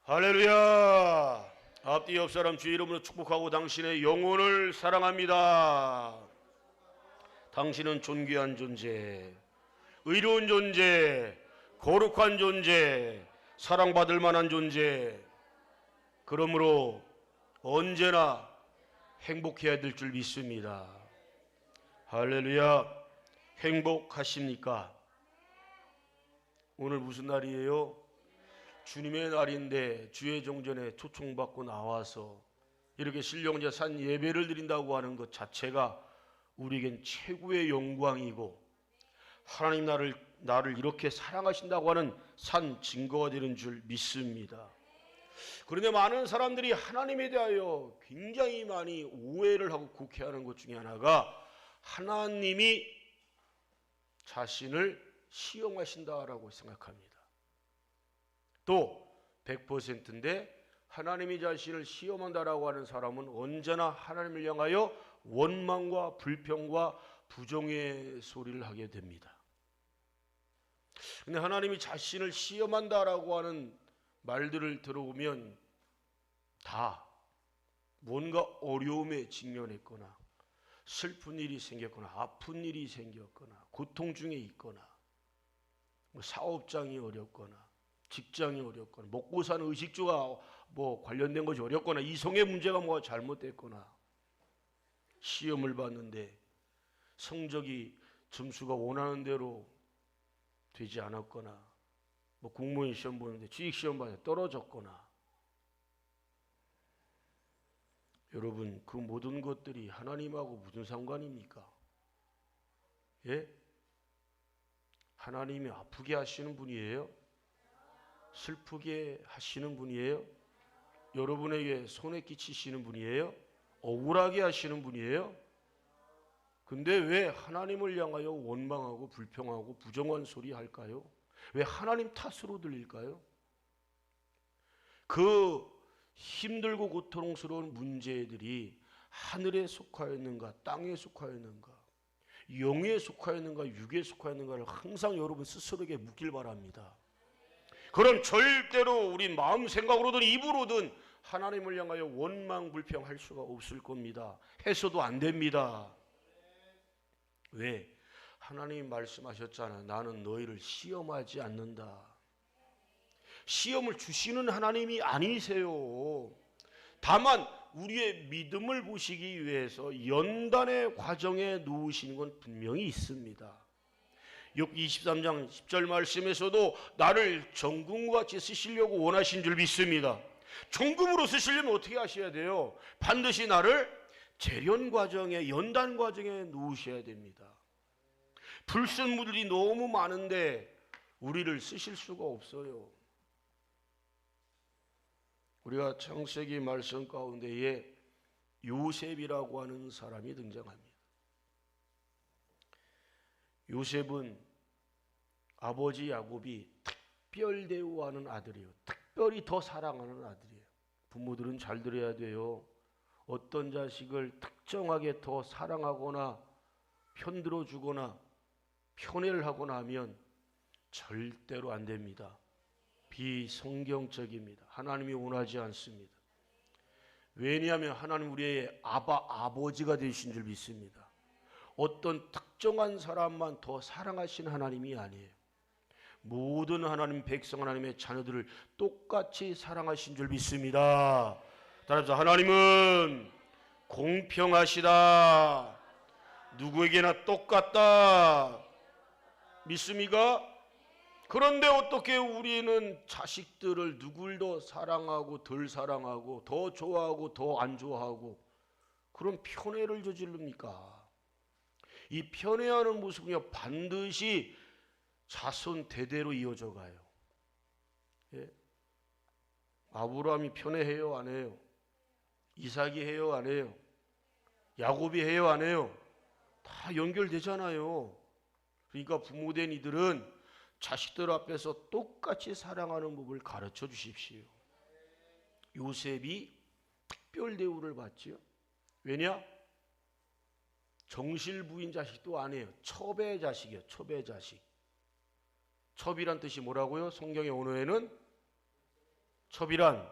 할렐루야. 앞뒤 옆 사람 주 이름으로 축복하고 당신의 영혼을 사랑합니다. 당신은 존귀한 존재, 의로운 존재, 거룩한 존재, 사랑받을 만한 존재. 그러므로 언제나 행복해야 될 줄 믿습니다. 할렐루야. 행복하십니까? 오늘 무슨 날이에요? 주님의 날인데 주의 정전에 초청받고 나와서 이렇게 신령제 산 예배를 드린다고 하는 것 자체가 우리에겐 최고의 영광이고, 하나님 나를 이렇게 사랑하신다고 하는 산 증거가 되는 줄 믿습니다. 그런데 많은 사람들이 하나님에 대하여 굉장히 많이 오해를 하고 곡해하는 것 중에 하나가 하나님이 자신을 시험하신다라고 생각합니다. 또 100%인데 하나님이 자신을 시험한다라고 하는 사람은 언제나 하나님을 향하여 원망과 불평과 부정의 소리를 하게 됩니다. 근데 하나님이 자신을 시험한다라고 하는 말들을 들어보면 다 뭔가 어려움에 직면했거나 슬픈 일이 생겼거나 아픈 일이 생겼거나 고통 중에 있거나 사업장이 어렵거나 직장이 어렵거나 먹고 사는 의식주가 관련된 것이 어렵거나 이성의 문제가 잘못됐거나 시험을 봤는데 성적이 점수가 원하는 대로 되지 않았거나 공무원 시험 보는데 취직 시험 봤는데 떨어졌거나. 여러분, 그 모든 것들이 하나님하고 무슨 상관입니까? 예? 하나님이 아프게 하시는 분이에요? 슬프게 하시는 분이에요? 여러분에게 손해 끼치시는 분이에요? 억울하게 하시는 분이에요? 근데 왜 하나님을 향하여 원망하고 불평하고 부정한 소리 할까요? 왜 하나님 탓으로 들릴까요? 그 힘들고 고통스러운 문제들이 하늘에 속하였는가 땅에 속하였는가 영에 속하였는가 육에 속하였는가를 항상 여러분 스스로에게 묻길 바랍니다. 그럼 절대로 우리 마음 생각으로든 입으로든 하나님을 향하여 원망 불평할 수가 없을 겁니다. 해서도 안 됩니다. 왜? 하나님이 말씀하셨잖아요. 나는 너희를 시험하지 않는다. 시험을 주시는 하나님이 아니세요. 다만 우리의 믿음을 보시기 위해서 연단의 과정에 놓으시는 건 분명히 있습니다. 욥기 23장 10절 말씀에서도 나를 정금과 같이 쓰시려고 원하신 줄 믿습니다. 정금으로 쓰시려면 어떻게 하셔야 돼요? 반드시 나를 재련 과정에 연단 과정에 놓으셔야 됩니다. 불순물들이 너무 많은데 우리를 쓰실 수가 없어요. 우리가 창세기 말씀 가운데에 요셉이라고 하는 사람이 등장합니다. 요셉은 아버지 야곱이 특별 대우하는 아들이에요. 특별히 더 사랑하는 아들이에요. 부모들은 잘 들어야 돼요. 어떤 자식을 특정하게 더 사랑하거나 편들어주거나 편애를 하거나 하면 절대로 안 됩니다. 비성경적입니다. 하나님이 원하지 않습니다. 왜냐하면 하나님 우리의 아버지가 되신 줄 믿습니다. 어떤 특정한 사람만 더 사랑하신 하나님이 아니에요. 모든 하나님 백성 하나님의 자녀들을 똑같이 사랑하신 줄 믿습니다. 따라서 하나님은 공평하시다. 누구에게나 똑같다. 믿습니까? 그런데 어떻게 우리는 자식들을 누굴 더 사랑하고 덜 사랑하고 더 좋아하고 더 안 좋아하고 그런 편애를 저지릅니까? 이 편애하는 모습은요 반드시 자손 대대로 이어져 가요. 예? 아브라함이 편애해요 안 해요? 이삭이 해요 안 해요? 야곱이 해요 안 해요? 다 연결되잖아요. 그러니까 부모된 이들은 자식들 앞에서 똑같이 사랑하는 법을 가르쳐 주십시오. 요셉이 특별 대우를 받지요. 왜냐? 정실부인 자식도 아니에요. 첩의 자식이에요. 첩의 자식. 첩이란 뜻이 뭐라고요? 성경의 언어에는 첩이란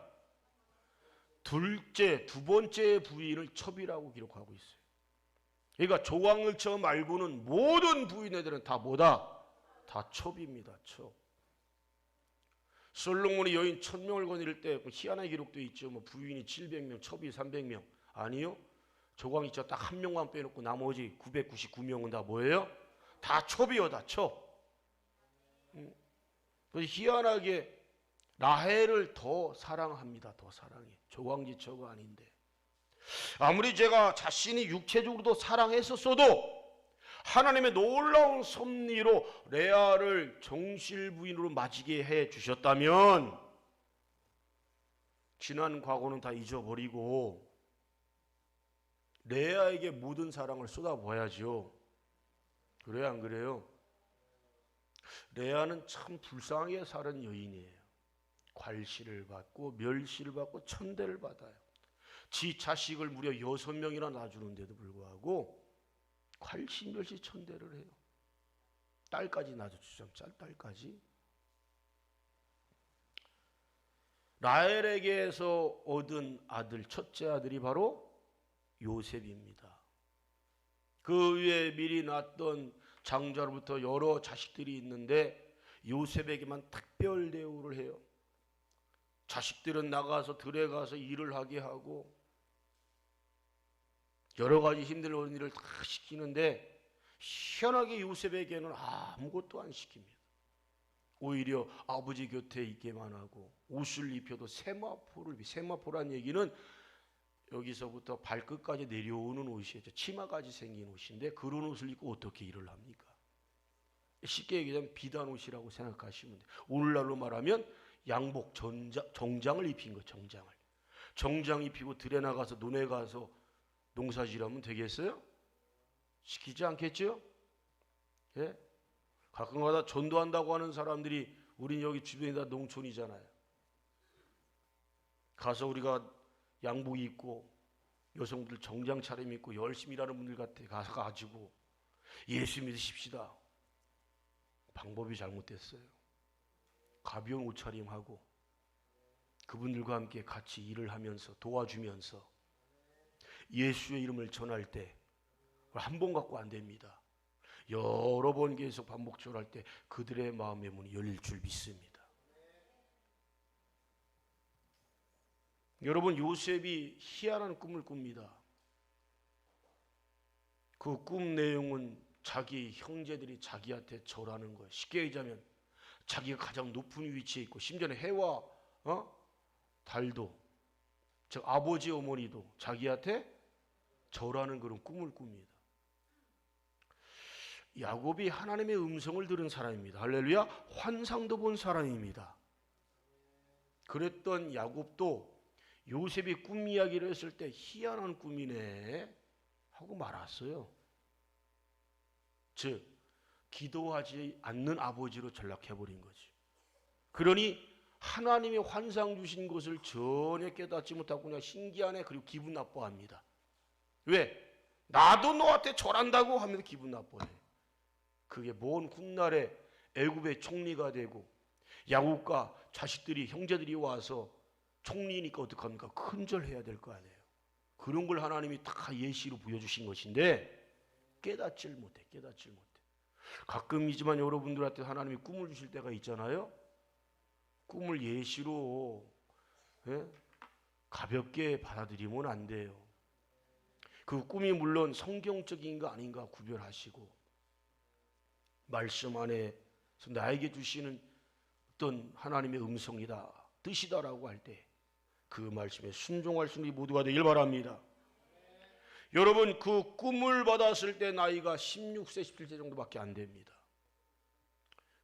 두 번째 부인을 첩이라고 기록하고 있어요. 그러니까 조광을처 말고는 모든 부인애들은 다 뭐다? 다 첩입니다. 첩. 솔로몬이 여인 1000명을 거느릴 때 희한한 기록도 있죠. 뭐 부인이 700명, 첩이 300명. 아니요. 조광이처 딱 한 명만 빼놓고 나머지 999명은 다 뭐예요? 다 첩이요, 다 첩. 그래서 희한하게 라헬을 더 사랑합니다. 더 사랑해. 조광지처가 아닌데. 아무리 제가 자신이 육체적으로도 사랑했었어도 하나님의 놀라운 섭리로 레아를 정실 부인으로 맞이게 해 주셨다면 지난 과거는 다 잊어버리고 레아에게 모든 사랑을 쏟아부어야죠. 그래요, 안 그래요? 레아는 참 불쌍하게 사는 여인이에요. 괄시를 받고 멸시를 받고 천대를 받아요. 지 자식을 무려 6명이나 낳아주는데도 불구하고 괄시 멸시 천대를 해요. 딸까지 낳아주죠. 딸까지. 라헬에게서 얻은 아들, 첫째 아들이 바로 요셉입니다. 그 위에 미리 낳았던 장자로부터 여러 자식들이 있는데 요셉에게만 특별 대우를 해요. 자식들은 나가서 들에 가서 일을 하게 하고 여러 가지 힘든 일을 다 시키는데 희한하게 요셉에게는 아무것도 안 시킵니다. 오히려 아버지 곁에 있게만 하고 옷을 입혀도 세마포란 얘기는 여기서부터 발끝까지 내려오는 옷이죠. 치마까지 생긴 옷인데 그런 옷을 입고 어떻게 일을 합니까? 쉽게 얘기하면 비단 옷이라고 생각하시면 돼요. 오늘날로 말하면 양복, 정장을 입힌 거. 정장 입히고 들에 나가서 논에 가서 농사질하면 되겠어요? 시키지 않겠죠? 예? 가끔가다 전도한다고 하는 사람들이 우린 여기 주변이 다 농촌이잖아요. 가서 우리가 양복 입고 여성들 정장 차림 입고 열심히 일하는 분들 같아 가서 가지고 예수 믿으십시다. 방법이 잘못됐어요. 가벼운 옷차림하고 그분들과 함께 같이 일을 하면서 도와주면서 예수의 이름을 전할 때 한 번 갖고 안 됩니다. 여러 번 계속 반복적으로 할 때 그들의 마음의 문이 열릴 줄 믿습니다. 여러분, 요셉이 희한한 꿈을 꿉니다. 그 꿈 내용은 자기 형제들이 자기한테 절하는 거예요. 쉽게 얘기하면 자기가 가장 높은 위치에 있고 심지어는 해와 달도, 즉 아버지 어머니도 자기한테 절하는 그런 꿈을 꿉니다. 야곱이 하나님의 음성을 들은 사람입니다. 할렐루야. 환상도 본 사람입니다. 그랬던 야곱도 요셉이 꿈 이야기를 했을 때 희한한 꿈이네 하고 말았어요. 즉 기도하지 않는 아버지로 전락해버린 거지. 그러니 하나님이 환상 주신 것을 전혀 깨닫지 못하고 그냥 신기하네 그리고 기분 나빠합니다. 왜? 나도 너한테 절한다고 하면서 기분 나빠해. 그게 먼 훗날에 애굽의 총리가 되고 야곱과 자식들이 형제들이 와서 총리니까 어떡합니까? 큰절해야 될 거 아니에요. 그런 걸 하나님이 다 예시로 보여주신 것인데 깨닫질 못해. 가끔이지만 여러분들한테 하나님이 꿈을 주실 때가 있잖아요. 꿈을 예시로 가볍게 받아들이면 안 돼요. 그 꿈이 물론 성경적인가 아닌가 구별하시고 말씀 안에서 나에게 주시는 어떤 하나님의 음성이다, 뜻이다라고 할 때 그 말씀에 순종할 수 있는 모두가 되길 바랍니다. 여러분, 그 꿈을 받았을 때 나이가 16세, 17세 정도밖에 안 됩니다.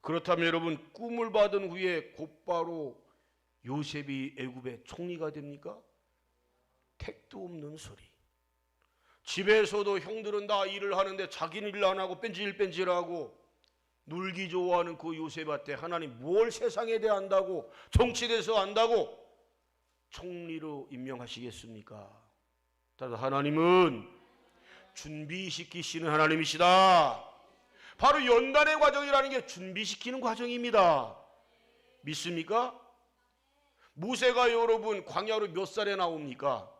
그렇다면 여러분, 꿈을 받은 후에 곧바로 요셉이 애굽의 총리가 됩니까? 택도 없는 소리. 집에서도 형들은 다 일을 하는데 자기는 일 안 하고 뺀질뺀질하고 놀기 좋아하는 그 요셉한테 하나님 뭘 세상에 대해 안다고, 정치에 대해서 안다고 총리로 임명하시겠습니까? 따라서 하나님은 준비시키시는 하나님이시다. 바로 연단의 과정이라는 게 준비시키는 과정입니다. 믿습니까? 모세가 여러분 광야로 몇 살에 나옵니까?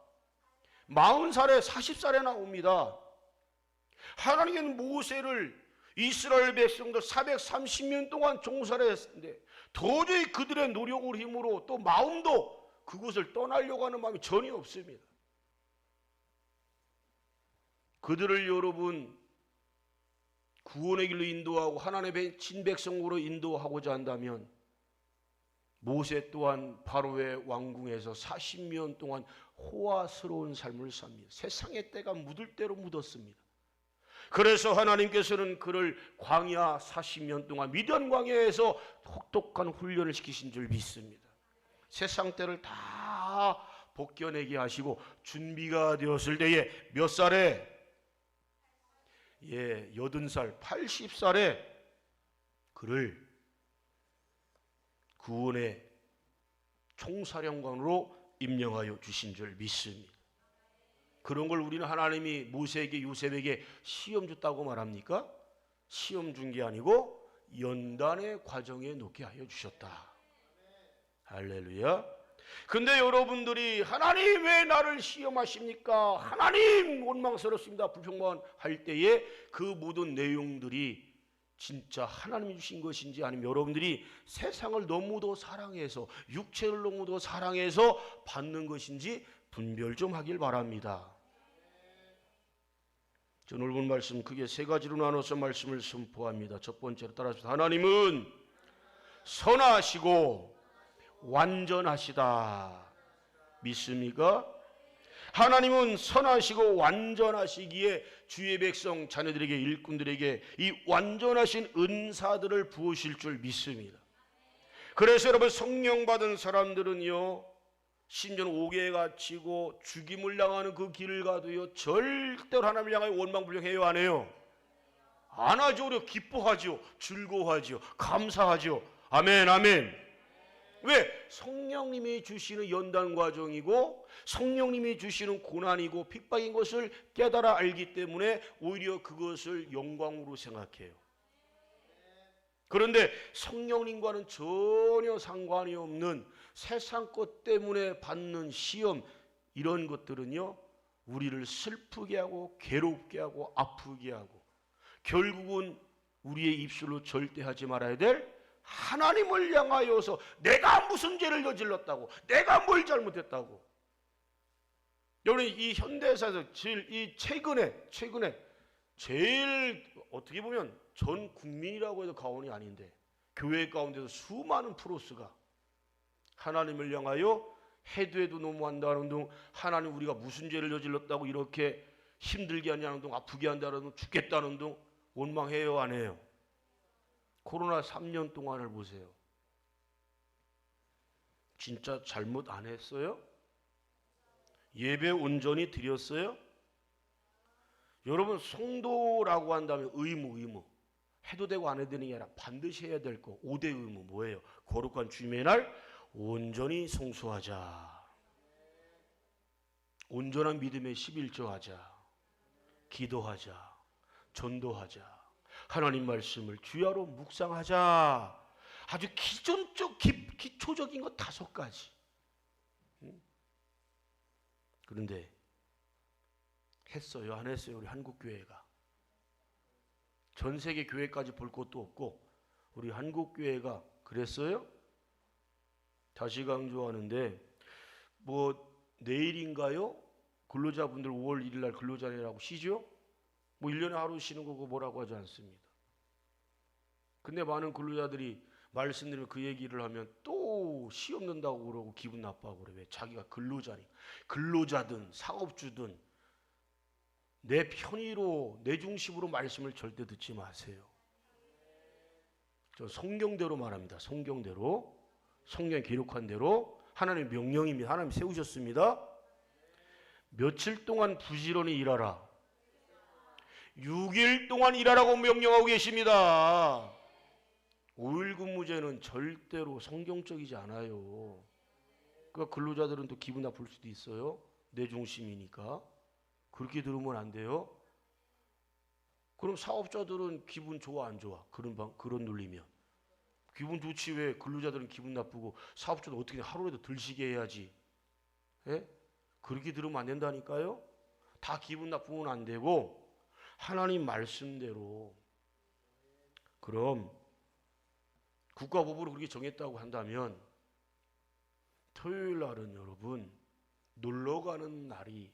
40살에 40살에 나옵니다. 하나님은 모세를 이스라엘 백성들 430년 동안 종살이 했는데 도저히 그들의 노력으로 힘으로 또 마음도 그곳을 떠나려고 하는 마음이 전혀 없습니다. 그들을 여러분 구원의 길로 인도하고 하나님의 친백성으로 인도하고자 한다면 모세 또한 바로의 왕궁에서 40년 동안 호화스러운 삶을 삽니다. 세상의 때가 묻을 대로 묻었습니다. 그래서 하나님께서는 그를 광야 40년 동안 미디안 광야에서 혹독한 훈련을 시키신 줄 믿습니다. 세상 때를 다 벗겨내게 하시고 준비가 되었을 때에 몇 살에? 80살, 80살에 그를 구원의 총사령관으로 임명하여 주신 줄 믿습니다. 그런 걸 우리는 하나님이 모세에게 요셉에게 시험 줬다고 말합니까? 시험 준 게 아니고 연단의 과정에 놓게 하여 주셨다. 할렐루야. 근데 여러분들이 하나님 왜 나를 시험하십니까? 하나님 원망스럽습니다. 불평할 때에 그 모든 내용들이 진짜 하나님이 주신 것인지 아니면 여러분들이 세상을 너무도 사랑해서 육체를 너무도 사랑해서 받는 것인지 분별 좀 하길 바랍니다. 저 넓은 말씀 크게 세 가지로 나눠서 말씀을 선포합니다. 첫 번째로 따라서 하나님은 선하시고 완전하시다. 믿습니까? 하나님은 선하시고 완전하시기에 주의 백성 자녀들에게 일꾼들에게 이 완전하신 은사들을 부으실 줄 믿습니다. 그래서 여러분 성령 받은 사람들은요 심지어는 옥에 갇히고 죽임을 당하는 그 길을 가도요 절대로 하나님을 향하여 원망불평해요? 안 해요? 안 하죠. 오히려 기뻐하죠. 즐거워하죠. 감사하죠. 아멘 아멘. 왜? 성령님이 주시는 연단 과정이고 성령님이 주시는 고난이고 핍박인 것을 깨달아 알기 때문에 오히려 그것을 영광으로 생각해요. 그런데 성령님과는 전혀 상관이 없는 세상 것 때문에 받는 시험, 이런 것들은요 우리를 슬프게 하고 괴롭게 하고 아프게 하고 결국은 우리의 입술로 절대 하지 말아야 될 하나님을 향하여서 내가 무슨 죄를 저질렀다고, 내가 뭘 잘못했다고. 여러분 이 현대사에서 최근에 제일 어떻게 보면 전 국민이라고 해도 과언이 아닌데 교회 가운데서 수많은 프로스가 하나님을 향하여 해도 해도 너무한다는 둥, 하나님 우리가 무슨 죄를 저질렀다고 이렇게 힘들게 하냐는 둥, 아프게 한다는 둥, 죽겠다는 둥 원망해요? 안 해요? 코로나 3년 동안을 보세요. 진짜 잘못 안 했어요? 예배 온전히 드렸어요? 여러분 성도라고 한다면 의무 해도 되고 안 해도 되는 게 아니라 반드시 해야 될 거 5대 의무 뭐예요? 거룩한 주님의 날 온전히 성수하자. 온전한 믿음의 11조 하자. 기도하자. 전도하자. 하나님 말씀을 주야로 묵상하자. 아주 기초적인 것 5가지. 그런데 했어요? 안 했어요? 우리 한국교회가. 전 세계 교회까지 볼 것도 없고 우리 한국교회가 그랬어요? 다시 강조하는데 내일인가요? 근로자분들 5월 1일 날 근로자라고 쉬죠? 1년에 하루 쉬는 거고 뭐라고 하지 않습니다. 근데 많은 근로자들이 말씀드리면 그 얘기를 하면 또 시험 는다고 그러고 기분 나빠하고 그래. 왜? 자기가 근로자니. 근로자든 사업주든 내 편의로 내 중심으로 말씀을 절대 듣지 마세요. 저 성경대로 말합니다. 성경대로. 성경에 기록한 대로 하나님의 명령입니다. 하나님 세우셨습니다. 며칠 동안 부지런히 일하라. 6일 동안 일하라고 명령하고 계십니다. 5일 근무제는 절대로 성경적이지 않아요. 그러니까 근로자들은 또 기분 나쁠 수도 있어요. 내 중심이니까. 그렇게 들으면 안 돼요. 그럼 사업자들은 기분 좋아 안 좋아? 그런 논리면 기분 좋지 왜 근로자들은 기분 나쁘고 사업주는 어떻게 하루라도 덜 쉬게 해야지. 예? 그렇게 들으면 안 된다니까요. 다 기분 나쁘면 안 되고 하나님 말씀대로. 그럼 국가법으로 그렇게 정했다고 한다면 토요일 날은 여러분 놀러 가는 날이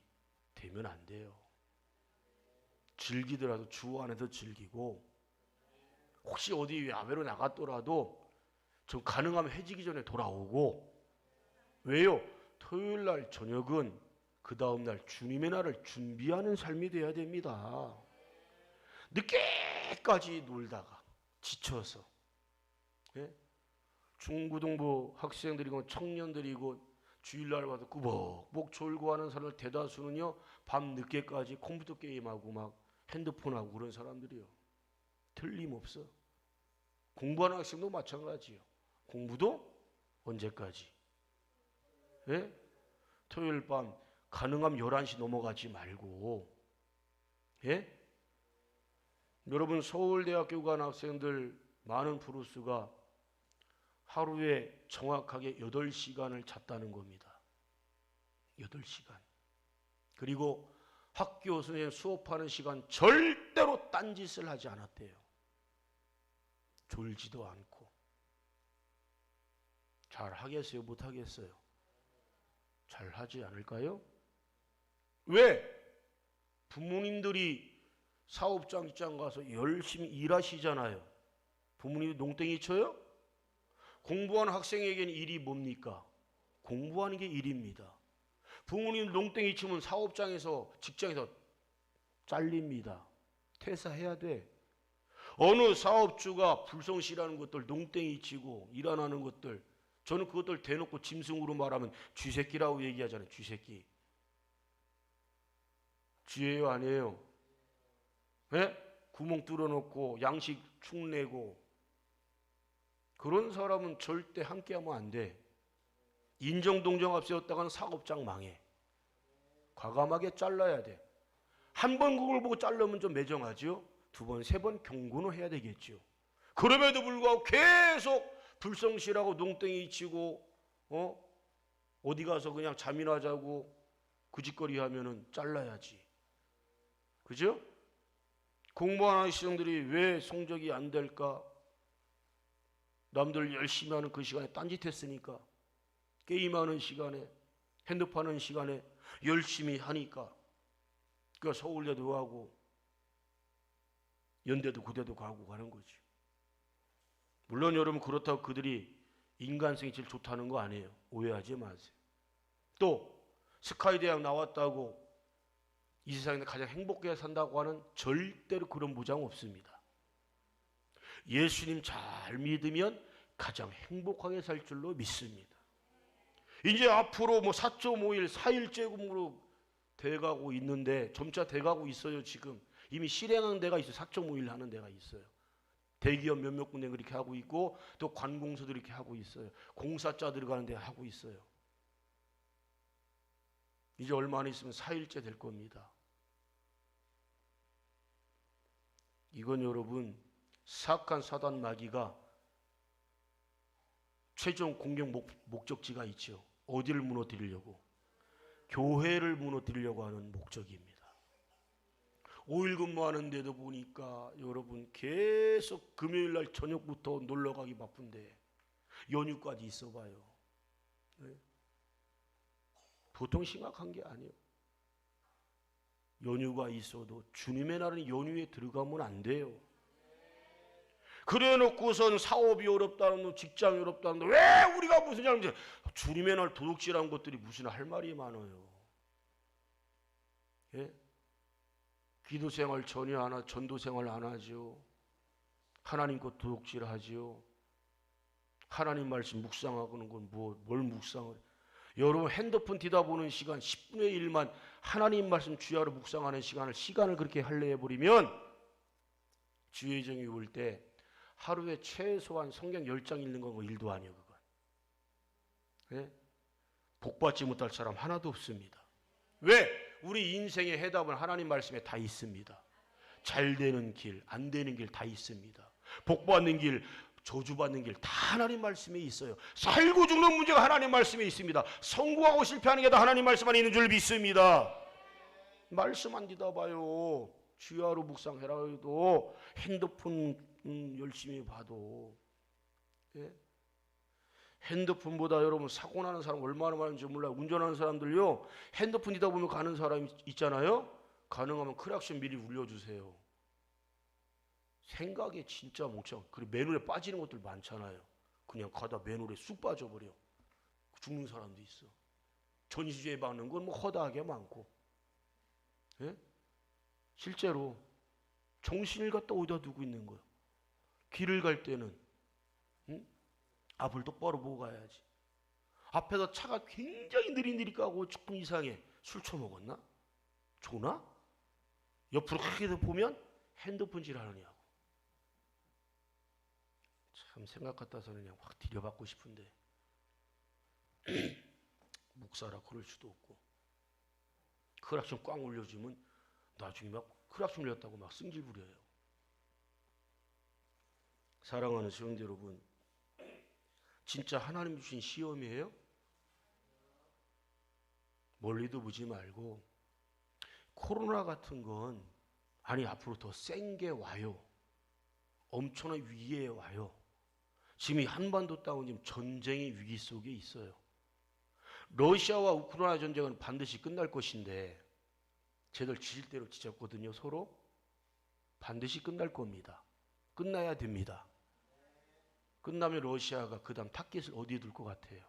되면 안 돼요. 즐기더라도 주 안에서 즐기고, 혹시 어디 야외로 나갔더라도 좀 가능하면 해지기 전에 돌아오고. 왜요? 토요일 날 저녁은 그 다음 날 주님의 날을 준비하는 삶이 돼야 됩니다. 늦게까지 놀다가 지쳐서, 예? 중고등부 학생들이고 청년들이고 주일날 와서 꾸벅꾸벅 졸고 하는 사람들 대다수는요, 밤 늦게까지 컴퓨터 게임하고 막 핸드폰하고 그런 사람들이요. 틀림없어. 공부하는 학생도 마찬가지요. 공부도 언제까지? 예? 토요일 밤 가능하면 11시 넘어가지 말고. 예? 여러분 서울대학교 간 학생들 많은 프로수가 하루에 정확하게 8시간을 잤다는 겁니다. 8시간. 그리고 학교 선생님 수업하는 시간 절대로 딴짓을 하지 않았대요. 졸지도 않고. 잘 하겠어요? 못 하겠어요? 잘 하지 않을까요? 왜? 부모님들이 사업장 직장 가서 열심히 일하시잖아요. 부모님이 농땡이 쳐요? 공부하는 학생에게는 일이 뭡니까? 공부하는 게 일입니다. 부모님 농땡이 치면 사업장에서 직장에서 잘립니다. 퇴사해야 돼. 어느 사업주가 불성실하는 것들 농땡이 치고 일 안 하는 것들, 저는 그것들 대놓고 짐승으로 말하면 쥐새끼라고 얘기하잖아요. 쥐새끼. 쥐예요 아니에요? 예? 구멍 뚫어놓고 양식 축내고 그런 사람은 절대 함께하면 안 돼. 인정동정 앞세웠다가는 사업장 망해. 과감하게 잘라야 돼. 한 번 그걸 보고 자르면 좀 매정하죠. 두 번, 세 번 경고는 해야 되겠죠. 그럼에도 불구하고 계속 불성실하고 농땡이 치고 어디 가서 그냥 잠이나 자고 그 짓거리 하면은 잘라야지. 그죠? 공부하는 학생들이 왜 성적이 안 될까? 남들 열심히 하는 그 시간에 딴짓했으니까. 게임하는 시간에, 핸드폰 하는 시간에 열심히 하니까. 그러니까 서울대도 가고 연대도 고대도 가고 가는 거지. 물론 여러분 그렇다고 그들이 인간성이 제일 좋다는 거 아니에요. 오해하지 마세요. 또 스카이대학 나왔다고 이 세상에서 가장 행복하게 산다고 하는 절대로 그런 보장 없습니다. 예수님 잘 믿으면 가장 행복하게 살 줄로 믿습니다. 이제 앞으로 4.5일 4일째 근무로 돼가고 있는데, 점차 돼가고 있어요. 지금 이미 실행하는 데가 있어요. 4.5일 하는 데가 있어요. 대기업 몇몇 군데 그렇게 하고 있고 또 관공서도 이렇게 하고 있어요. 공사자 들어가는 데 하고 있어요. 이제 얼마 안 있으면 4일째 될 겁니다. 이건 여러분 사악한 사단 마귀가 최종 공격 목적지가 있죠. 어디를 무너뜨리려고? 교회를 무너뜨리려고 하는 목적입니다. 5일 근무하는데도 보니까 여러분 계속 금요일날 저녁부터 놀러가기 바쁜데 연휴까지 있어봐요. 네? 보통 심각한 게 아니에요. 연휴가 있어도 주님의 날은 연휴에 들어가면 안 돼요. 그래 놓고선 사업이 어렵다는 거, 직장이 어렵다는 거, 왜 우리가 무슨 잘못이야? 주님의 날 도둑질한 것들이 무슨 할 말이 많아요. 예? 기도 생활 전혀 안 하죠. 전도 생활 안 하죠. 하나님 것 도둑질 하죠. 하나님 말씀 묵상하고는 건 뭘 묵상을? 여러분 핸드폰 뒤다보는 시간 10분의 1만 하나님 말씀 주야로 묵상하는 시간을 그렇게 할애해버리면 주의 정이 올 때 하루에 최소한 성경 10장 읽는 건 일도 아니에요. 그건. 네? 복받지 못할 사람 하나도 없습니다. 왜? 우리 인생의 해답은 하나님 말씀에 다 있습니다. 잘 되는 길, 안 되는 길 다 있습니다. 복받는 길, 저주받는 길 다 하나님 말씀에 있어요. 살고 죽는 문제가 하나님 말씀에 있습니다. 성공하고 실패하는 게 다 하나님 말씀 안에 있는 줄 믿습니다. 말씀 안 믿어봐요. 주야로 묵상해라 해도 핸드폰 열심히 봐도, 예? 핸드폰보다 여러분 사고 나는 사람 얼마나 많은지 몰라요. 운전하는 사람들요, 핸드폰 이다 보면 가는 사람 있잖아요. 가능하면 크락션 미리 울려주세요. 생각에 진짜 멍청. 그리고 맨홀에 빠지는 것들 많잖아요. 그냥 가다 맨홀에 쑥 빠져버려. 죽는 사람도 있어. 전시주에 박는 건 뭐 허다하게 많고, 예? 실제로 정신을 갖다 어디다 두고 있는 거예요. 길을 갈 때는 앞을 똑바로 보고 가야지. 앞에서 차가 굉장히 느릿느릿 가고 조금 이상해. 술 처먹었나? 조나? 옆으로 크게 보면 핸드폰질 하느냐고. 참 생각 같아서는 그냥 확 들여받고 싶은데 목사라 그럴 수도 없고, 크락션 꽝 올려주면 나중에 막 크락션 올렸다고 막 승질 부려요. 사랑하는 성도 여러분, 진짜 하나님 주신 시험이에요? 멀리도 보지 말고 코로나 같은 건 아니 앞으로 더 센 게 와요. 엄청난 위기에 와요. 지금 이 한반도 땅은 지금 전쟁의 위기 속에 있어요. 러시아와 우크라이나 전쟁은 반드시 끝날 것인데 쟤들 지질 대로 지졌거든요. 서로 반드시 끝날 겁니다. 끝나야 됩니다. 끝나면 러시아가 그 다음 타깃을 어디에 둘 것 같아요?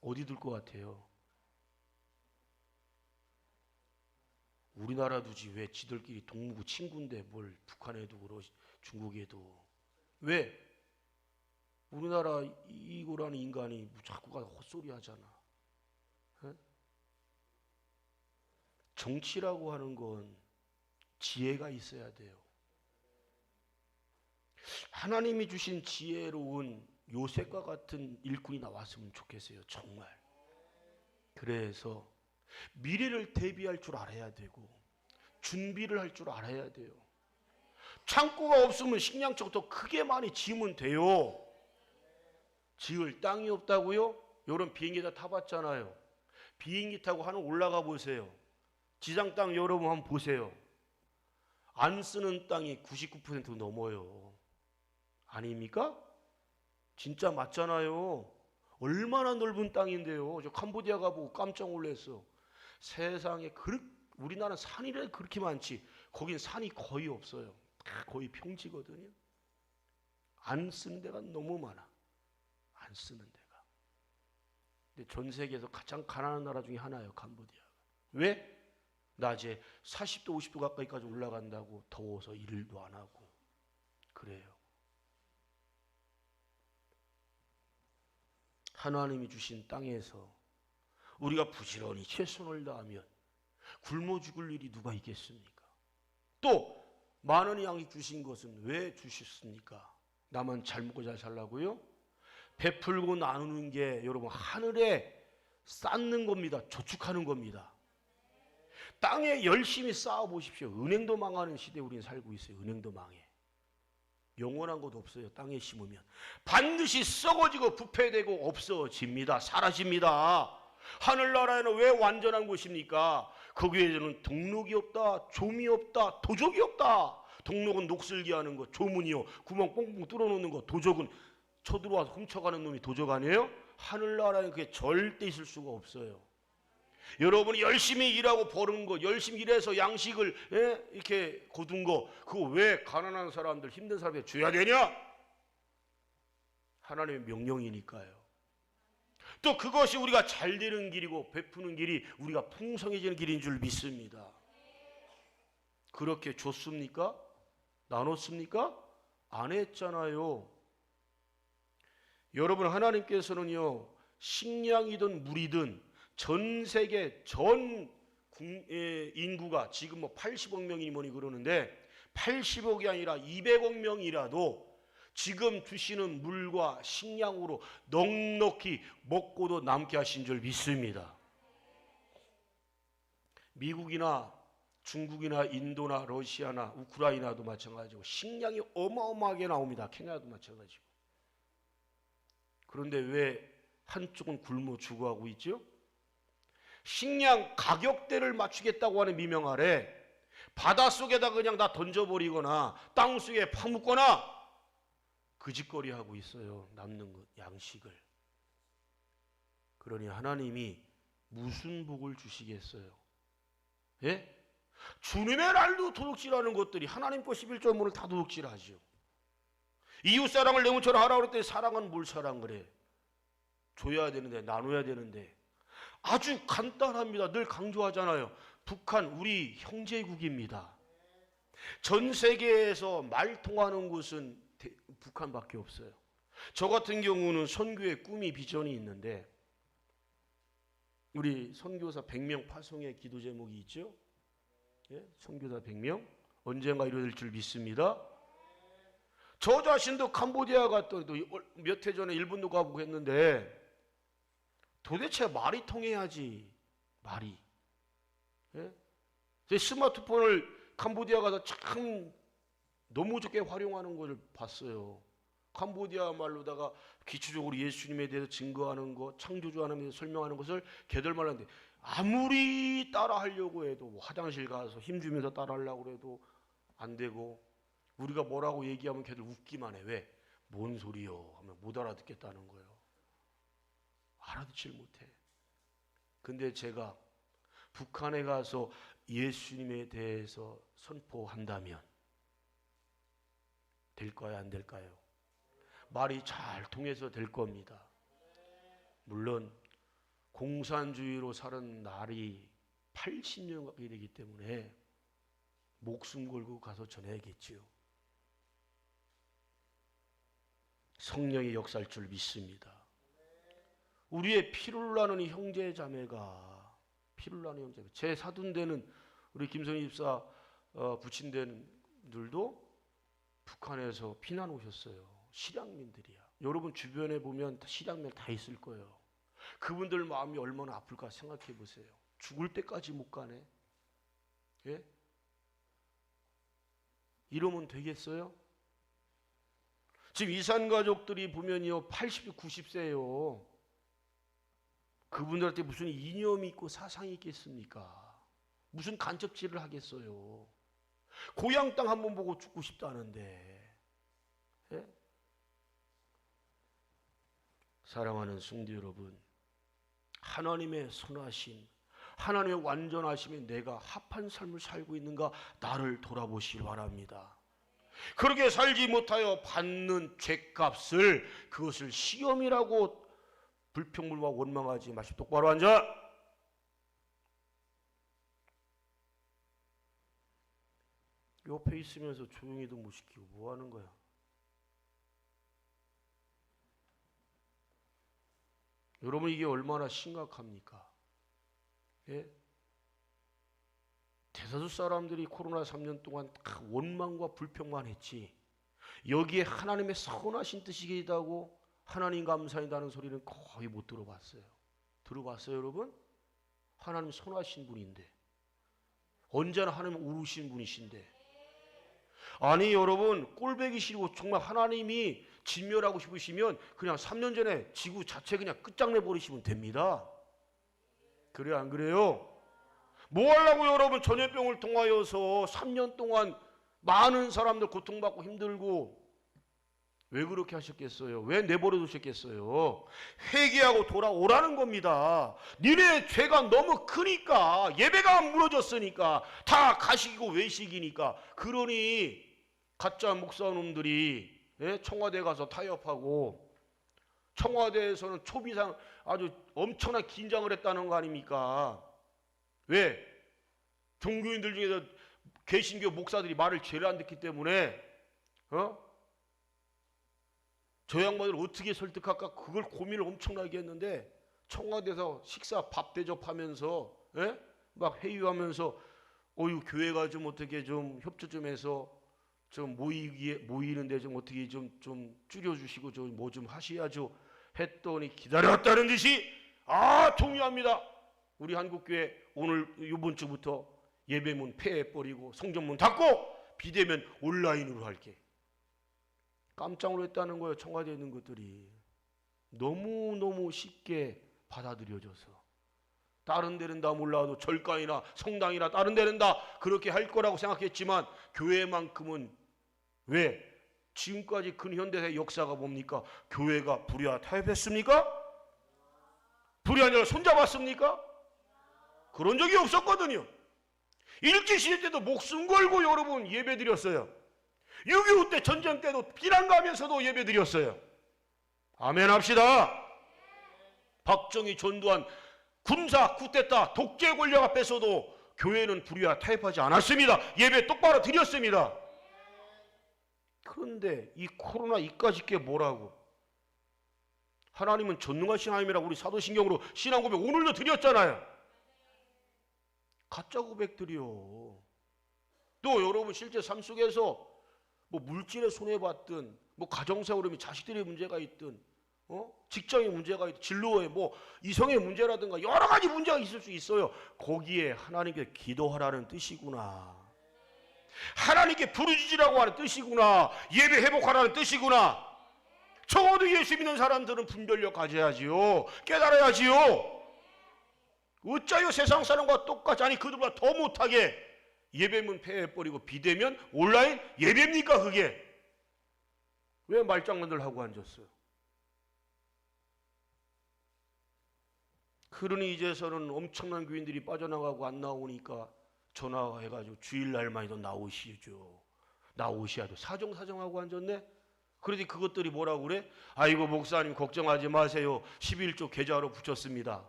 어디 둘 것 같아요? 우리나라 두지 왜 지들끼리 동무 친구인데 뭘 북한에 두고 중국에 두고. 왜? 우리나라 이고라는 인간이 자꾸 가서 헛소리 하잖아. 에? 정치라고 하는 건 지혜가 있어야 돼요. 하나님이 주신 지혜로운 요셉과 같은 일꾼이 나왔으면 좋겠어요. 정말. 그래서 미래를 대비할 줄 알아야 되고 준비를 할 줄 알아야 돼요. 창고가 없으면 식량청 더 크게 많이 지으면 돼요. 지을 땅이 없다고요? 여러분 비행기 다 타봤잖아요. 비행기 타고 하늘 올라가 보세요. 지상 땅 여러분 한번 보세요. 안 쓰는 땅이 99% 넘어요. 아닙니까? 진짜 맞잖아요. 얼마나 넓은 땅인데요. 저 캄보디아 가보고 깜짝 놀랐어. 세상에 우리나라는 산이래 그렇게 많지. 거긴 산이 거의 없어요. 다 거의 평지거든요. 안 쓰는 데가 너무 많아. 안 쓰는 데가. 근데 전 세계에서 가장 가난한 나라 중에 하나예요. 캄보디아가. 왜? 낮에 40도 50도 가까이까지 올라간다고 더워서 일도 안 하고 그래요. 하나님이 주신 땅에서 우리가 부지런히 최선을 다하면 굶어 죽을 일이 누가 있겠습니까? 또 많은 양이 주신 것은 왜 주셨습니까? 나만 잘 먹고 잘 살라고요? 베풀고 나누는 게 여러분 하늘에 쌓는 겁니다. 저축하는 겁니다. 땅에 열심히 쌓아 보십시오. 은행도 망하는 시대에 우리는 살고 있어요. 은행도 망해. 영원한 것 없어요. 땅에 심으면 반드시 썩어지고 부패되고 없어집니다. 사라집니다. 하늘나라에는 왜 완전한 곳입니까? 거기에는 동록이 없다, 조미 없다, 도적이 없다. 동록은 녹슬기 하는 것, 조문이요 구멍 뽕뽕 뚫어놓는 것, 도적은 쳐들어와서 훔쳐가는 놈이 도적 아니에요? 하늘나라에는 그게 절대 있을 수가 없어요. 여러분이 열심히 일하고 버는 거, 열심히 일해서 양식을 이렇게 거둔 거, 그거 왜 가난한 사람들, 힘든 사람에게 줘야 되냐? 하나님의 명령이니까요. 또 그것이 우리가 잘 되는 길이고 베푸는 길이 우리가 풍성해지는 길인 줄 믿습니다. 그렇게 줬습니까? 나눴습니까? 안 했잖아요. 여러분 하나님께서는요 식량이든 물이든 전 세계 전 인구가 지금 뭐 80억 명이 뭐니 그러는데 80억이 아니라 200억 명이라도 지금 주시는 물과 식량으로 넉넉히 먹고도 남게 하신 줄 믿습니다. 미국이나 중국이나 인도나 러시아나 우크라이나도 마찬가지고 식량이 어마어마하게 나옵니다. 케냐도 마찬가지고. 그런데 왜 한쪽은 굶어 죽어가고 있죠? 식량 가격대를 맞추겠다고 하는 미명 아래 바닷속에다 그냥 다 던져버리거나 땅속에 파묻거나 그 짓거리 하고 있어요. 남는 것, 양식을. 그러니 하나님이 무슨 복을 주시겠어요? 예? 주님의 날도 도둑질하는 것들이 하나님 거 11조문을 다 도둑질하죠. 이웃사랑을 내 몸처럼 하라고 그랬더니 사랑은 뭘 사랑을 해? 줘야 되는데, 나눠야 되는데. 아주 간단합니다. 늘 강조하잖아요. 북한 우리 형제국입니다. 전 세계에서 말 통하는 곳은 북한밖에 없어요. 저 같은 경우는 선교의 꿈이 비전이 있는데 우리 선교사 100명 파송의 기도 제목이 있죠. 예? 선교사 100명 언젠가 이루어질 줄 믿습니다. 저 자신도 캄보디아 갔더니 몇 해 전에 일본도 가보고 했는데 도대체 말이 통해야지. 말이. 예? 제 스마트폰을 캄보디아 가서 참 너무 좋게 활용하는 것을 봤어요. 캄보디아 말로다가 기초적으로 예수님에 대해서 증거하는 것, 창조주 하나님에 대해서 설명하는 것을 걔들 말로 하는데 아무리 따라하려고 해도 화장실 가서 힘주면서 따라하려고 해도 안 되고 우리가 뭐라고 얘기하면 걔들 웃기만 해. 왜? 뭔 소리요? 하면 못 알아듣겠다는 거예요. 알아듣질 못해. 근데 제가 북한에 가서 예수님에 대해서 선포한다면 될까요? 안 될까요? 말이 잘 통해서 될 겁니다. 물론 공산주의로 사는 날이 80년 가까이 되기 때문에 목숨 걸고 가서 전해야겠지요. 성령의 역사할 줄 믿습니다. 우리의 피를 나누는 형제 자매가 제 사둔대는 우리 김성희 집사 부친대들도 북한에서 피난 오셨어요. 실향민들이야. 여러분 주변에 보면 실향민 다 있을 거예요. 그분들 마음이 얼마나 아플까 생각해 보세요. 죽을 때까지 못 가네. 예? 이러면 되겠어요? 지금 이산 가족들이 보면요 80, 90세예요. 그분들한테 무슨 이념이 있고 사상이 있겠습니까? 무슨 간접질을 하겠어요? 고향 땅 한번 보고 죽고 싶다는데. 예? 사랑하는 성도 여러분, 하나님의 선하심, 하나님의 완전하심에 내가 합한 삶을 살고 있는가 나를 돌아보시기 바랍니다. 그렇게 살지 못하여 받는 죄값을 그것을 시험이라고 불평불만 원망하지 마시고 똑바로 앉아. 옆에 있으면서 조용히도 못 시키고 뭐 하는 거야? 여러분 이게 얼마나 심각합니까? 예? 대다수 사람들이 코로나 3년 동안 다 원망과 불평만 했지 여기에 하나님의 선하신 뜻이 있다고 하나님 감사한다는 소리는 거의 못 들어봤어요. 들어봤어요 여러분? 하나님 선하신 분인데 언제나 하나님 우르신 분이신데 아니 여러분 꼴보기 싫고 정말 하나님이 진멸하고 싶으시면 그냥 3년 전에 지구 자체 그냥 끝장내 버리시면 됩니다. 그래요 안 그래요? 뭐 하려고 여러분 전염병을 통하여서 3년 동안 많은 사람들 고통받고 힘들고 왜 그렇게 하셨겠어요? 왜 내버려 두셨겠어요? 회개하고 돌아오라는 겁니다. 니네 죄가 너무 크니까 예배가 무너졌으니까 다 가식이고 외식이니까 그러니 가짜 목사놈들이 청와대 가서 타협하고 청와대에서는 초비상 아주 엄청난 긴장을 했다는 거 아닙니까? 왜? 종교인들 중에서 개신교 목사들이 말을 제대로 안 듣기 때문에 저 양반을 어떻게 설득할까 그걸 고민을 엄청나게 했는데 청와대에서 식사 밥 대접하면서 막 회의하면서 교회가 좀 어떻게 좀 협조 좀 해서 좀 모이는데 좀 어떻게 좀 줄여주시고 좀 뭐 좀 하셔야죠 했더니 기다렸다는 듯이 동의합니다. 우리 한국교회 오늘 이번 주부터 예배문 폐해버리고 성전문 닫고 비대면 온라인으로 할게. 깜짝 놀랐다는 거예요. 청와대에 있는 것들이 너무너무 쉽게 받아들여져서. 다른 데는 다 몰라도 절간이나 성당이나 다른 데는 다 그렇게 할 거라고 생각했지만 교회만큼은 왜? 지금까지 근현대의 역사가 뭡니까? 교회가 불의와 타협했습니까? 불의하느라 손잡았습니까? 그런 적이 없었거든요. 일제시대 때도 목숨 걸고 여러분 예배 드렸어요. 6.25 때 전쟁 때도 피난 가면서도 예배 드렸어요. 아멘 합시다. 박정희 전두환 군사 쿠데타 독재 권력 앞에서도 교회는 불의와 타협하지 않았습니다. 예배 똑바로 드렸습니다. 그런데 이 코로나 이까짓 게 뭐라고? 하나님은 전능하신 하나님이라고 우리 사도신경으로 신앙 고백 오늘도 드렸잖아요. 가짜 고백들이요. 또 여러분 실제 삶 속에서 뭐 물질에 손해봤든 뭐 가정생활에 자식들의 문제가 있든 직장의 문제가 있든 진로에 뭐 이성의 문제라든가 여러 가지 문제가 있을 수 있어요. 거기에 하나님께 기도하라는 뜻이구나. 하나님께 부르짖으라고 하는 뜻이구나. 예배 회복하라는 뜻이구나. 적어도 예수 믿는 사람들은 분별력 가져야지요. 깨달아야지요. 어짜요 세상 사람과 똑같이 아니 그들보다 더 못하게 예배문 폐해버리고 비대면 온라인 예배입니까 그게? 왜 말장난들 하고 앉았어요? 그러니 이제서는 엄청난 교인들이 빠져나가고 안 나오니까 전화해가지고 주일날만이도 나오시죠. 나오셔야죠. 사정하고 앉았네? 그러더니 그것들이 뭐라고 그래? 아이고 목사님 걱정하지 마세요. 11조 계좌로 붙였습니다.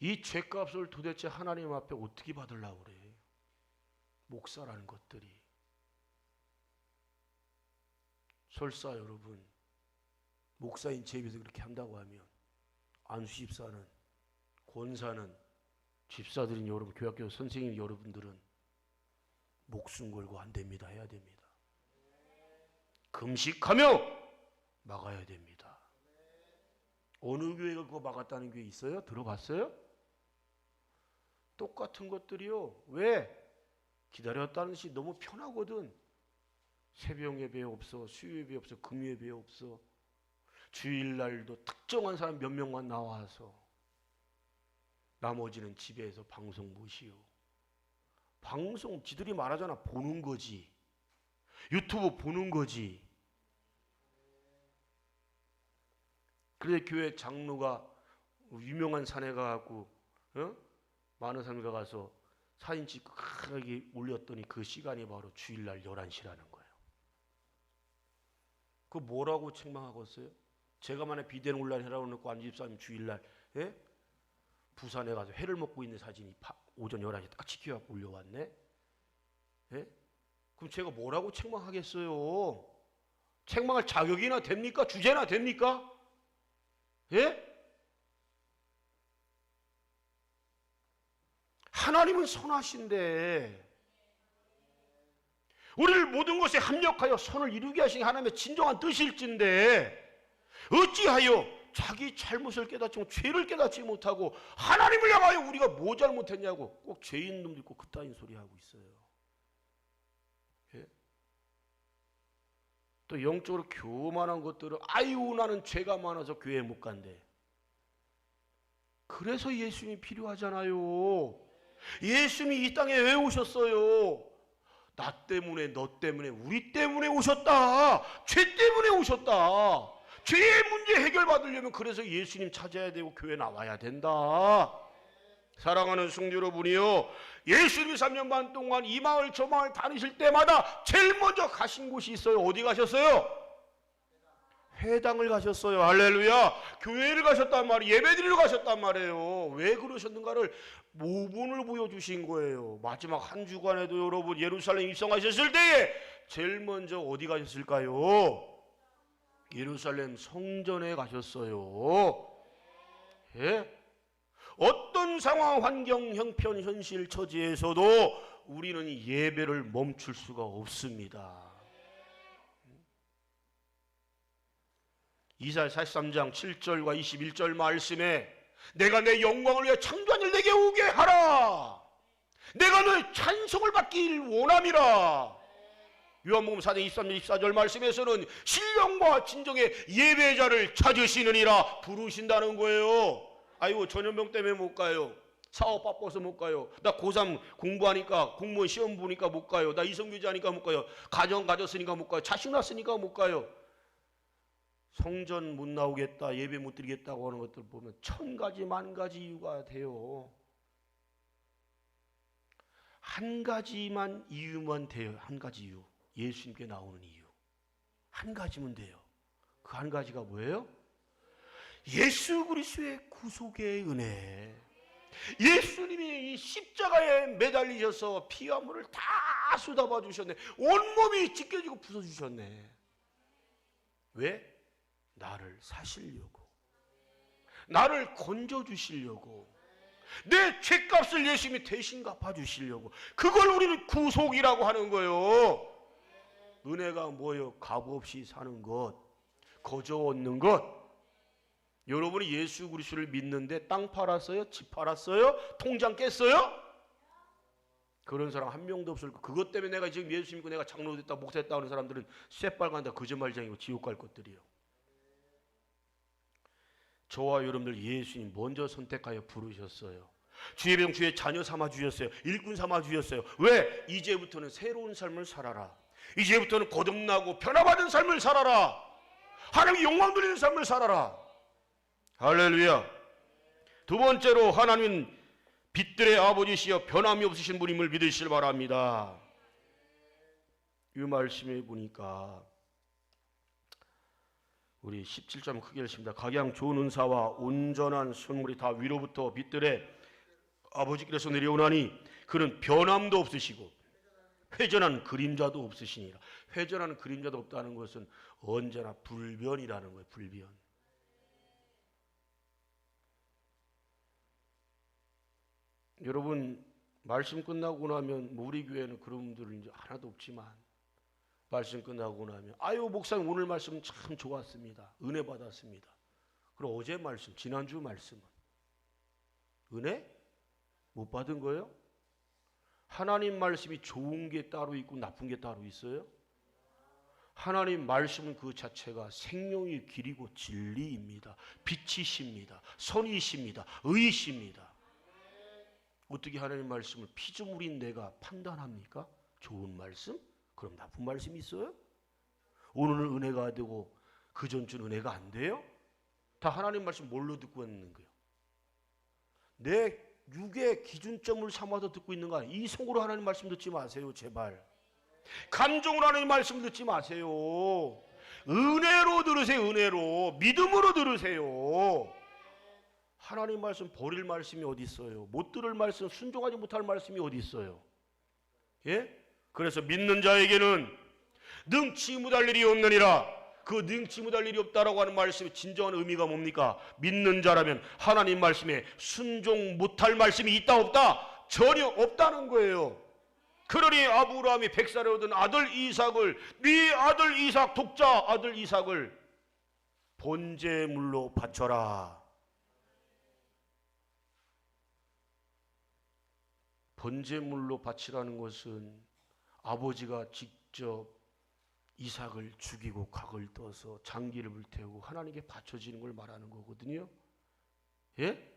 이 죄값을 도대체 하나님 앞에 어떻게 받으려고 그래? 목사라는 것들이. 설사 여러분 목사인 제 입에서 그렇게 한다고 하면 안수 집사는 권사는 집사들인 여러분 교학교 선생님 여러분들은 목숨 걸고 안 됩니다. 해야 됩니다. 금식하며 막아야 됩니다. 어느 교회가 그거 막았다는 교회 있어요? 들어봤어요? 똑같은 것들이요. 왜? 기다렸다는 것이 너무 편하거든. 새벽 예배 없어, 수요 예배 없어, 금 예배 없어. 주일날도 특정한 사람 몇 명만 나와서 나머지는 집에서 방송 보시오. 방송 지들이 말하잖아. 보는 거지. 유튜브 보는 거지. 그래서 교회 장로가 유명한 산에 가고 많은 사람이 가서 사진 찍고 크게 올렸더니 그 시간이 바로 주일날 11시라는 거예요. 그 뭐라고 책망하겠어요? 제가 만약 비대면 온라인 해라고 놓고 안집사님 주일날 부산에 가서 회를 먹고 있는 사진이 오전 11시에 딱 찍혀갖고 올려왔네? 그럼 제가 뭐라고 책망하겠어요? 책망할 자격이나 됩니까? 주제나 됩니까? 하나님은 선하신데 우리를 모든 것에 합력하여 선을 이루게 하신 하나님의 진정한 뜻일진데 어찌하여 자기 잘못을 깨닫지 못하고 죄를 깨닫지 못하고 하나님을 향하여 우리가 뭐 잘못했냐고 꼭 죄인 놈도 있고 그따윈 소리 하고 있어요. 또 영적으로 교만한 것들은 아유 나는 죄가 많아서 교회에 못 간대. 그래서 예수님이 필요하잖아요. 예수님이 이 땅에 왜 오셨어요? 나 때문에 너 때문에 우리 때문에 오셨다. 죄 때문에 오셨다. 죄의 문제 해결받으려면 그래서 예수님 찾아야 되고 교회 나와야 된다. 사랑하는 성도 여러분이요, 예수님이 3년 반 동안 이 마을 저 마을 다니실 때마다 제일 먼저 가신 곳이 있어요. 어디 가셨어요? 회당을 가셨어요. 할렐루야. 교회를 가셨단 말이에요. 예배드리러 가셨단 말이에요. 왜 그러셨는가를 모본을 보여주신 거예요. 마지막 한 주간에도 여러분 예루살렘 입성하셨을 때에 제일 먼저 어디 가셨을까요? 예루살렘 성전에 가셨어요. 어떤 상황, 환경, 형편, 현실, 처지에서도 우리는 예배를 멈출 수가 없습니다. 이사야 43장 7절과 21절 말씀에 내가 내 영광을 위해 창조한 일 내게 오게 하라. 내가 너의 찬송을 받길 원함이라. 요한복음 4장 23절 24절 말씀에서는 신령과 진정의 예배자를 찾으시느니라 부르신다는 거예요. 아이고 전염병 때문에 못 가요. 사업 바빠서 못 가요. 나 고3 공부하니까 공무원 시험 보니까 못 가요. 나 이성교제하니까 못 가요. 가정 가졌으니까 못 가요. 자식 낳았으니까 못 가요. 성전 못 나오겠다, 예배 못 드리겠다고 하는 것들 보면 천 가지 만 가지 이유가 돼요. 한 가지만 이유만 돼요. 한 가지 이유. 예수님께 나오는 이유. 한 가지면 돼요. 그 한 가지가 뭐예요? 예수 그리스도의 구속의 은혜. 예수님이 이 십자가에 매달리셔서 피와 물을 다 쏟아봐 주셨네. 온몸이 찢겨지고 부서주셨네. 왜? 나를 사시려고, 나를 건져주시려고, 내 죄값을 예수님이 대신 갚아주시려고. 그걸 우리는 구속이라고 하는 거예요. 은혜가 뭐예요? 값 없이 사는 것, 거저 얻는 것. 여러분이 예수 그리스도를 믿는데 땅 팔았어요? 집 팔았어요? 통장 깼어요? 그런 사람 한 명도 없을 거. 그것 때문에 내가 지금 예수 믿고 내가 장로 됐다, 목사 됐다 하는 사람들은 새빨간다, 거짓말쟁이고 지옥 갈 것들이요. 저와 여러분들 예수님 먼저 선택하여 부르셨어요. 주의 종 주의 자녀 삼아 주셨어요. 일꾼 삼아 주셨어요. 왜? 이제부터는 새로운 삶을 살아라. 이제부터는 거듭나고 변화받은 삶을 살아라. 하나님의 영광 돌리는 삶을 살아라. 할렐루야. 두 번째로 하나님은 빛들의 아버지시여 변함이 없으신 분임을 믿으시길 바랍니다. 이 말씀에 보니까 우리 17절 크게 읽습니다. 각양 좋은 은사와 온전한 선물이 다 위로부터 빛들의 아버지께서 내려오나니 그는 변함도 없으시고 회전한 그림자도 없으시니라. 회전하는 그림자도 없다는 것은 언제나 불변이라는 거예요. 불변. 여러분 말씀 끝나고 나면 우리 교회는 그런 분들은 이제 하나도 없지만 말씀 끝나고 나면 아유 목사님 오늘 말씀 참 좋았습니다. 은혜 받았습니다. 그럼 어제 말씀, 지난주 말씀은 은혜 못 받은 거예요? 하나님 말씀이 좋은 게 따로 있고 나쁜 게 따로 있어요? 하나님 말씀은 그 자체가 생명의 길이고 진리입니다. 빛이십니다. 선이십니다. 의이십니다. 어떻게 하나님 말씀을 피조물인 내가 판단합니까? 좋은 말씀? 그럼 나쁜 말씀이 있어요? 오늘은 은혜가 되고 그 전주는 은혜가 안 돼요? 다 하나님 말씀 뭘로 듣고 있는 거예요? 내 육의 기준점을 삼아서 듣고 있는 거 아니에요? 이성으로 하나님 말씀 듣지 마세요. 제발. 감정으로 하나님 말씀 듣지 마세요. 은혜로 들으세요. 은혜로. 믿음으로 들으세요. 하나님 말씀 버릴 말씀이 어디 있어요? 못 들을 말씀, 순종하지 못할 말씀이 어디 있어요? 예? 그래서 믿는 자에게는 능치 못할 일이 없느니라. 그 능치 못할 일이 없다라고 하는 말씀의 진정한 의미가 뭡니까? 믿는 자라면 하나님 말씀에 순종 못할 말씀이 있다 없다? 전혀 없다는 거예요. 그러니 아브라함이 100살에 얻은 아들 이삭을, 네 아들 이삭, 독자 아들 이삭을 번제물로 바쳐라. 번제물로 바치라는 것은 아버지가 직접 이삭을 죽이고 각을 떠서 장기를 불태우고 하나님께 바쳐지는 걸 말하는 거거든요. 예?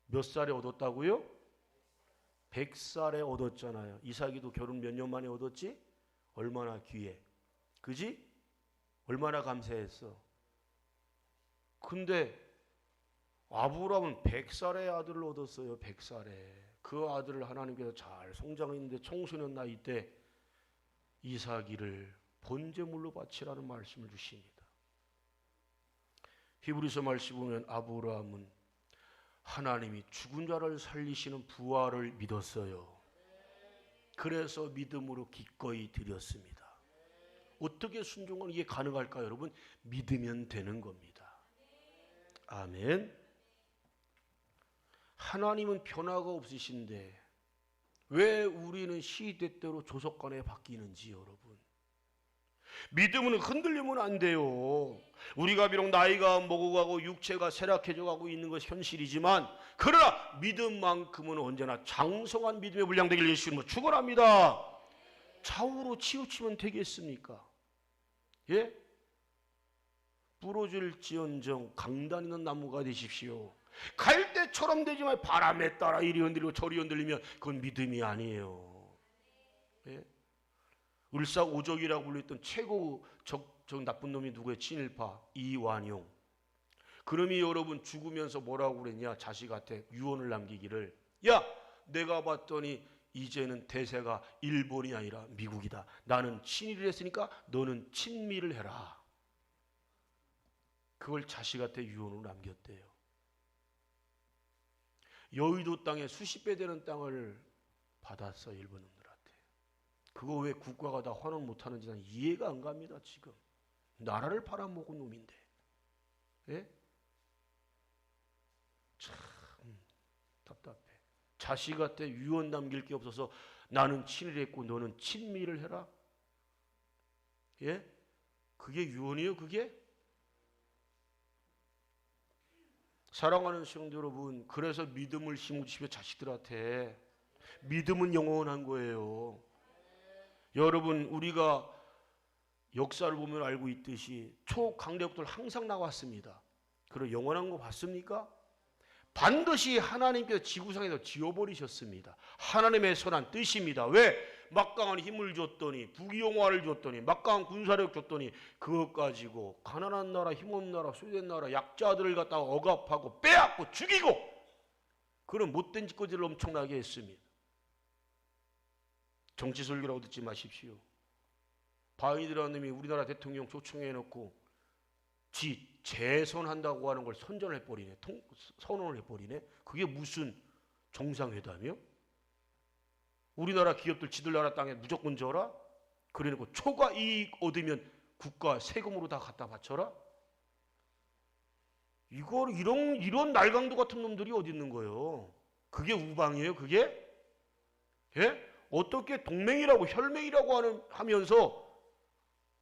몇 살에 얻었다고요? 100살에 얻었잖아요. 이삭이도 결혼 몇 년 만에 얻었지? 얼마나 귀해. 그지? 얼마나 감사했어. 근데 아브라함은 100살의 아들을 얻었어요. 100살에. 그 아들을 하나님께서 잘 성장했는데 청소년 나이 때 이삭이를 번제물로 바치라는 말씀을 주십니다. 히브리서 말씀 보면 아브라함은 하나님이 죽은 자를 살리시는 부활을 믿었어요. 그래서 믿음으로 기꺼이 드렸습니다. 어떻게 순종은 이게 가능할까요, 여러분? 믿으면 되는 겁니다. 아멘. 하나님은 변화가 없으신데 왜 우리는 시대대로 조속간에 바뀌는지 여러분. 믿음은 흔들리면 안 돼요. 우리가 비록 나이가 먹어가고 육체가 쇠락해져가고 있는 것이 현실이지만, 그러나 믿음만큼은 언제나 장성한 믿음의 분량되길 예수님은 축원합니다. 좌우로 치우치면 되겠습니까? 예? 부러질지언정 강단 있는 나무가 되십시오. 갈대처럼 되지만 바람에 따라 이리 흔들리고 저리 흔들리면 그건 믿음이 아니에요. 예? 을사오적이라고 불렸던 최고 저 나쁜 놈이 누구예요? 친일파 이완용. 그러니 여러분 죽으면서 뭐라고 그랬냐? 자식한테 유언을 남기기를, 야, 내가 봤더니 이제는 대세가 일본이 아니라 미국이다. 나는 친일을 했으니까 너는 친미를 해라. 그걸 자식한테 유언으로 남겼대요. 여의도 땅에 수십 배 되는 땅을 받았어, 일본 놈들한테. 그거 왜 국가가 다 환원 못하는지 난 이해가 안 갑니다. 지금 나라를 팔아먹은 놈인데. 예? 참 답답해. 자식한테 유언 남길 게 없어서 나는 친일했고 너는 친미를 해라. 예? 그게 유언이에요? 그게? 사랑하는 성도 여러분, 그래서 믿음을 심으십시오. 자식들한테. 믿음은 영원한 거예요. 여러분, 우리가 역사를 보면 알고 있듯이 초강대국들 항상 나왔습니다. 그리고 영원한 거 봤습니까? 반드시 하나님께서 지구상에서 지워버리셨습니다. 하나님의 선한 뜻입니다. 왜? 막강한 힘을 줬더니, 부귀영화를 줬더니, 막강한 군사력 줬더니 그것 가지고 가난한 나라, 힘없는 나라, 소외된 나라, 약자들을 갖다가 억압하고 빼앗고 죽이고 그런 못된 짓거리를 엄청나게 했습니다. 정치설교라고 듣지 마십시오. 바이든이라는 놈이 우리나라 대통령 초청해놓고 지 재선한다고 하는 걸 선전을 해버리네. 선언을 해버리네. 그게 무슨 정상회담이요? 우리나라 기업들 지들 나라 땅에 무조건 져라? 그래놓고 초과 이익 얻으면 국가 세금으로 다 갖다 바쳐라? 이런 날강도 같은 놈들이 어디 있는 거예요? 그게 우방이에요, 그게? 예? 어떻게 동맹이라고 혈맹이라고 하면서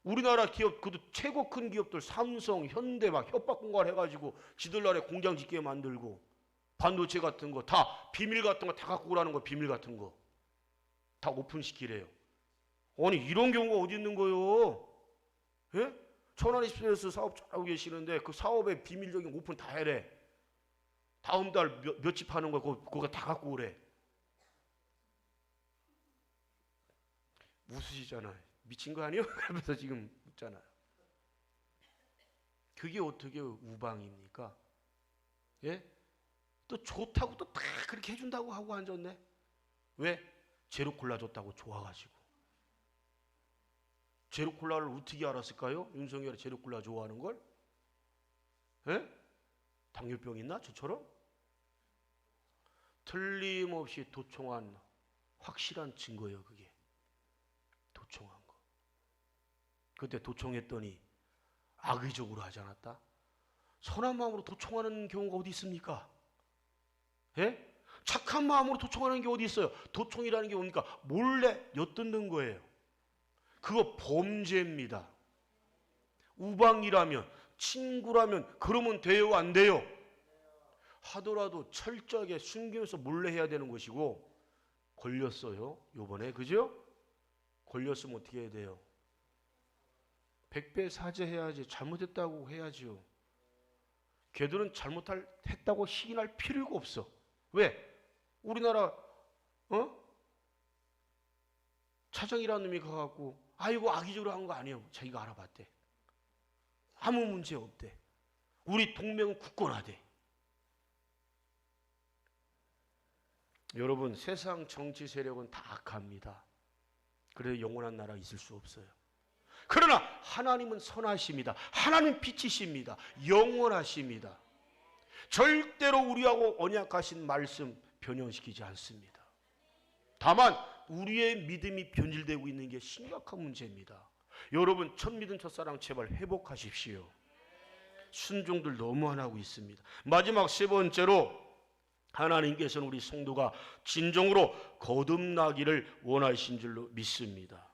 우리나라 기업, 그도 최고 큰 기업들 삼성, 현대 막 협박 공갈 해가지고 지들 나라에 공장 짓게 만들고 반도체 같은 거 다 비밀 같은 거 다 갖고 오라는 거, 비밀 같은 거 다 오픈시키래요. 아니 이런 경우가 어디 있는 거예요? 예? 천안이스프레스 사업 잘하고 계시는데 그 사업의 비밀적인 오픈 다 해래. 다음 달 몇 집 하는 거 그거 다 갖고 오래. 웃으시잖아요. 미친 거 아니에요? 그러면서 지금 묻잖아요. 그게 어떻게 우방입니까? 예? 또 좋다고 또 다 그렇게 해준다고 하고 앉았네. 왜? 제로콜라 줬다고 좋아가지고. 제로콜라를 어떻게 알았을까요? 윤석열이 제로콜라 좋아하는 걸? 예? 당뇨병 있나? 저처럼? 틀림없이 도청한 확실한 증거예요. 그게 도청한 거. 그때 도청했더니 악의적으로 하지 않았다? 선한 마음으로 도청하는 경우가 어디 있습니까? 예? 착한 마음으로 도청하는 게 어디 있어요? 도청이라는 게 뭡니까? 몰래 엿듣는 거예요. 그거 범죄입니다. 우방이라면, 친구라면 그러면 돼요, 안 돼요? 하더라도 철저하게 숨기면서 몰래 해야 되는 것이고, 걸렸어요 요번에. 그죠? 걸렸으면 어떻게 해야 돼요? 100배 사죄해야지. 잘못했다고 해야죠. 걔들은 잘못했다고 시인할 필요가 없어. 왜? 우리나라 차장이라는 놈이 가갖고 아이고 악의적으로 한 거 아니에요. 자기가 알아봤대. 아무 문제 없대. 우리 동맹은 굳건하대. 여러분, 세상 정치 세력은 다 악합니다. 그래서 영원한 나라 있을 수 없어요. 그러나 하나님은 선하십니다. 하나님 빛이십니다. 영원하십니다. 절대로 우리하고 언약하신 말씀 변형시키지 않습니다. 다만 우리의 믿음이 변질되고 있는 게 심각한 문제입니다. 여러분, 첫 믿은 첫사랑 제발 회복하십시오. 순종들 너무 안 하고 있습니다. 마지막 세 번째로, 하나님께서는 우리 성도가 진정으로 거듭나기를 원하신 줄로 믿습니다.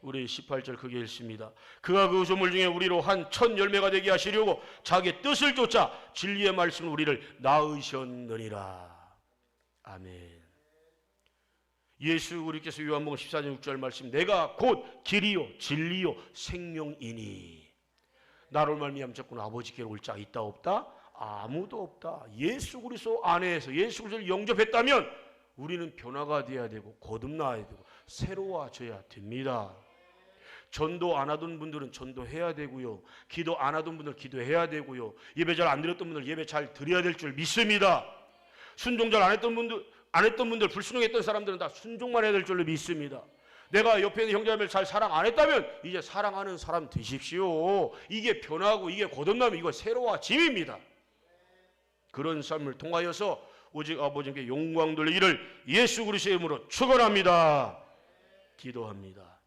우리 18절 크게 읽습니다. 그가 그 우소물 중에 우리로 한 첫 열매가 되게 하시려고 자기의 뜻을 쫓아 진리의 말씀을 우리를 낳으셨느니라. 아멘. 예수 그리스도께서 요한복음 14장 6절 말씀, 내가 곧 길이요 진리요 생명이니 나로 말미암아 자꾸 아버지께로 올 자가 있다 없다? 아무도 없다. 예수 그리스도 안에서 예수 그리스도를 영접했다면 우리는 변화가 되어야 되고 거듭나야 되고 새로워져야 됩니다. 전도 안 하던 분들은 전도해야 되고요. 기도 안 하던 분들은 기도해야 되고요. 예배 잘 안 드렸던 분들 예배 잘 드려야 될 줄 믿습니다. 순종 잘 안 했던 분들 불순종했던 사람들은 다 순종만 해야 될 줄로 믿습니다. 내가 옆에 있는 형제자매를 잘 사랑 안 했다면 이제 사랑하는 사람 되십시오. 이게 변하고 이게 거듭나면 이거 새로워짐입니다. 그런 삶을 통하여서 오직 아버지께 영광 돌리기를 예수 그리스도의 이름으로 축원합니다. 기도합니다.